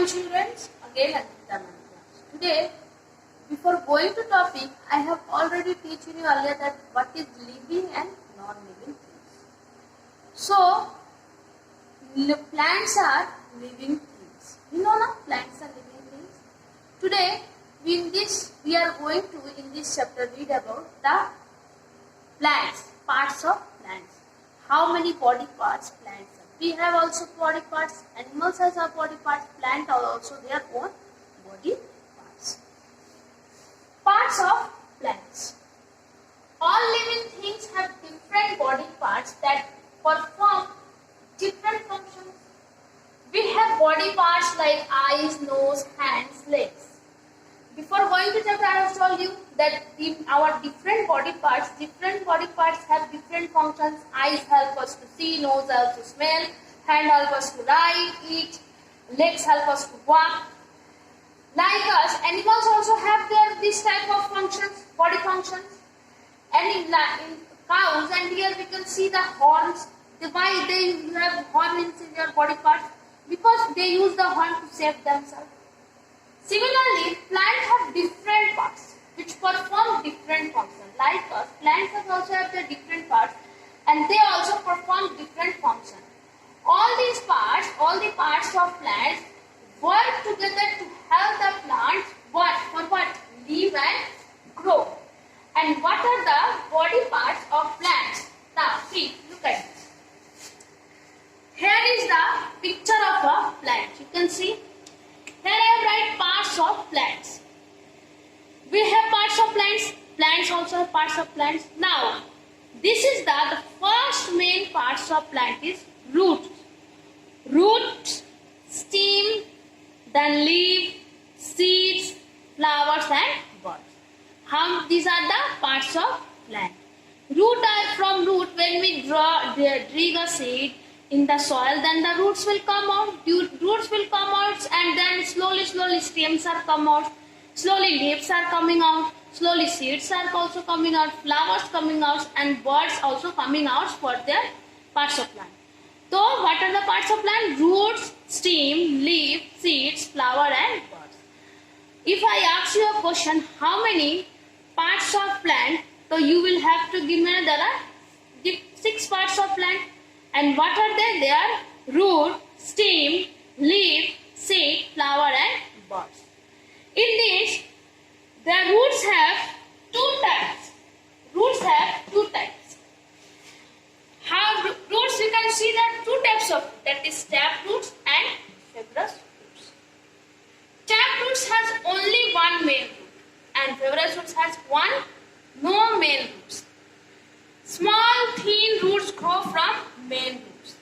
Welcome children, again Aditya Mantra. Today, before going to topic, I have already teaching you earlier that what is living and non-living things. So, plants are living things. You know now, plants are living things. Today, we are going to, in this chapter, read about the plants, parts of plants. How many body parts plants have. We have also body parts, animals has our body parts, plants are also their own body parts. Parts of plants. All living things have different body parts that perform different functions. We have body parts like eyes, nose, hands, legs. Before going to chapter, I have told you that our different body parts have different functions. Eyes help us to see, nose helps to smell, hand help us to write, eat, legs help us to walk. Like us, animals also have this type of functions, body functions. And in cows, and here we can see the horns. Why they have horns in their body parts? Because they use the horn to save themselves. Similarly, plants have different parts which perform different functions. Like us, plants also have their different parts and they also perform different functions. All the parts of plants work together to help the plants live and grow. And what are the body parts of plants? Now, see, look at this. Here is the picture of a plant. You can see. Here I have write parts of plants. We have parts of plants. Plants also have parts of plants. Now, this is the first main parts of plant is roots. Root, stem, then leaf, seeds, flowers and buds. These are the parts of plant. From root, when we dig a seed in the soil, then the roots will come out. Roots will come out and then slowly stems are come out. Slowly leaves are coming out. Slowly seeds are also coming out. Flowers coming out and buds also coming out for their parts of plant. So what are the parts of plant? Roots, stem, leaf, seeds, flower and buds. If I ask you a question, how many parts of plant? So you will have to give me there are 6 parts of plant. And what are they? They are root, stem, leaf, seed, flower and buds. In this, the roots have 2 types. Roots have 2 types. Roots, you can see that 2 types of, that is tap roots and fibrous roots. Tap roots has only one main root and fibrous roots has no main roots. Small thin roots grow from main roots.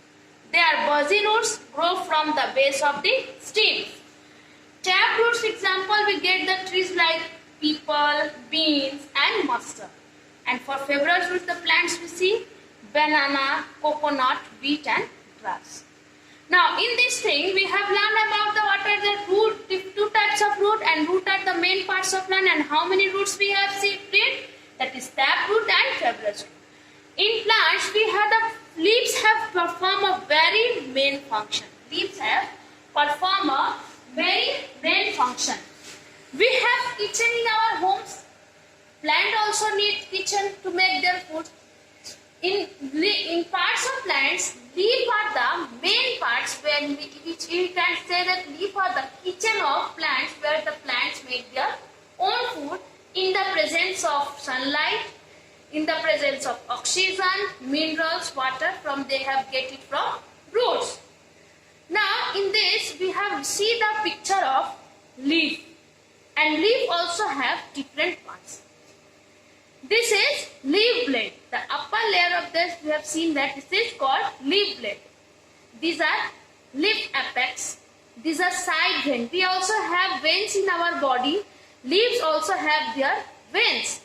They are buzzy roots, grow from the base of the stem. Tap roots example, we get the trees like people, beans and mustard. And for fibrous roots, the plants we see banana, coconut, wheat and grass. Now in this thing, we have learned about what are the root, 2 types of root, and root are the main parts of plant, and how many roots we have seen. That is tap root and fibrous root. In plants, we have the leaves have perform a very main function. Leaves have perform a very main function. We have kitchen in our homes. Plant also need kitchen to make their food. In parts of plants, leaf are the main parts which we can say that leaf are the kitchen of plants where the plants make their own food in the presence of sunlight, in the presence of oxygen, minerals, water they have get it from roots. Now in this we have see the picture of leaf, and leaf also have different parts. This is leaf blade. The upper layer of this we have seen that this is called leaf blade. These are leaf apex. These are side veins. We also have veins in our body. Leaves also have their veins.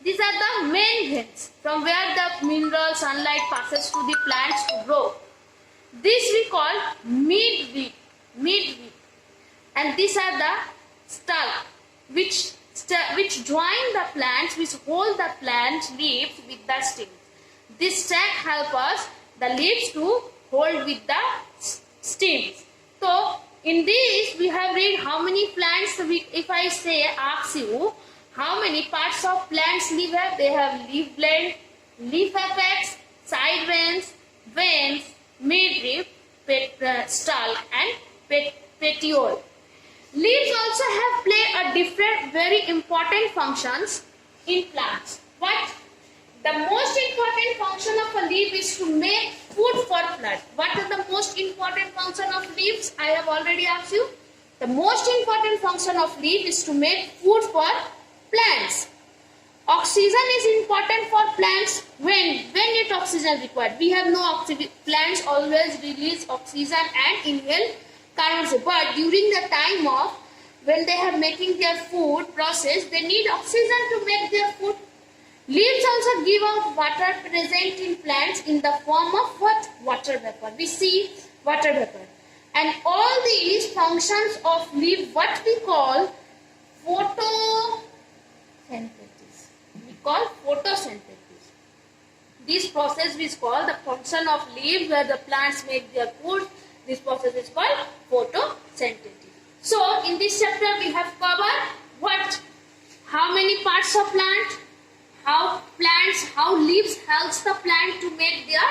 These are the main veins from where the mineral sunlight passes to the plants to grow. This we call midrib. And these are the stalk which join the plants, which hold the plant leaves with the stems. This sac help us the leaves to hold with the stems. So in this we have read how many plants. If I say ask you how many parts of plants leaf have, they have leaf blade, leaf apex, side veins, midrib, stalk and petiole. Leaves also have play a different very important functions in plants. What? The most important function of a leaf is to make food for plant. What is the most important function of leaves? I have already asked you. The most important function of leaf is to make food for plants. Oxygen is important for plants. When it oxygen required. We have no oxygen. Plants always release oxygen and inhale carbon dioxide. But during the time of when they are making their food process, they need oxygen to make their food. Leaves also give out water present in plants in the form of what? Water vapor. We see water vapor. And all these functions of leaf, what we call photosynthesis. We call photosynthesis. This process is called the function of leaf where the plants make their food. This process is called photosynthesis. So in this chapter we have covered what? How many parts of plant? How leaves helps the plant to make their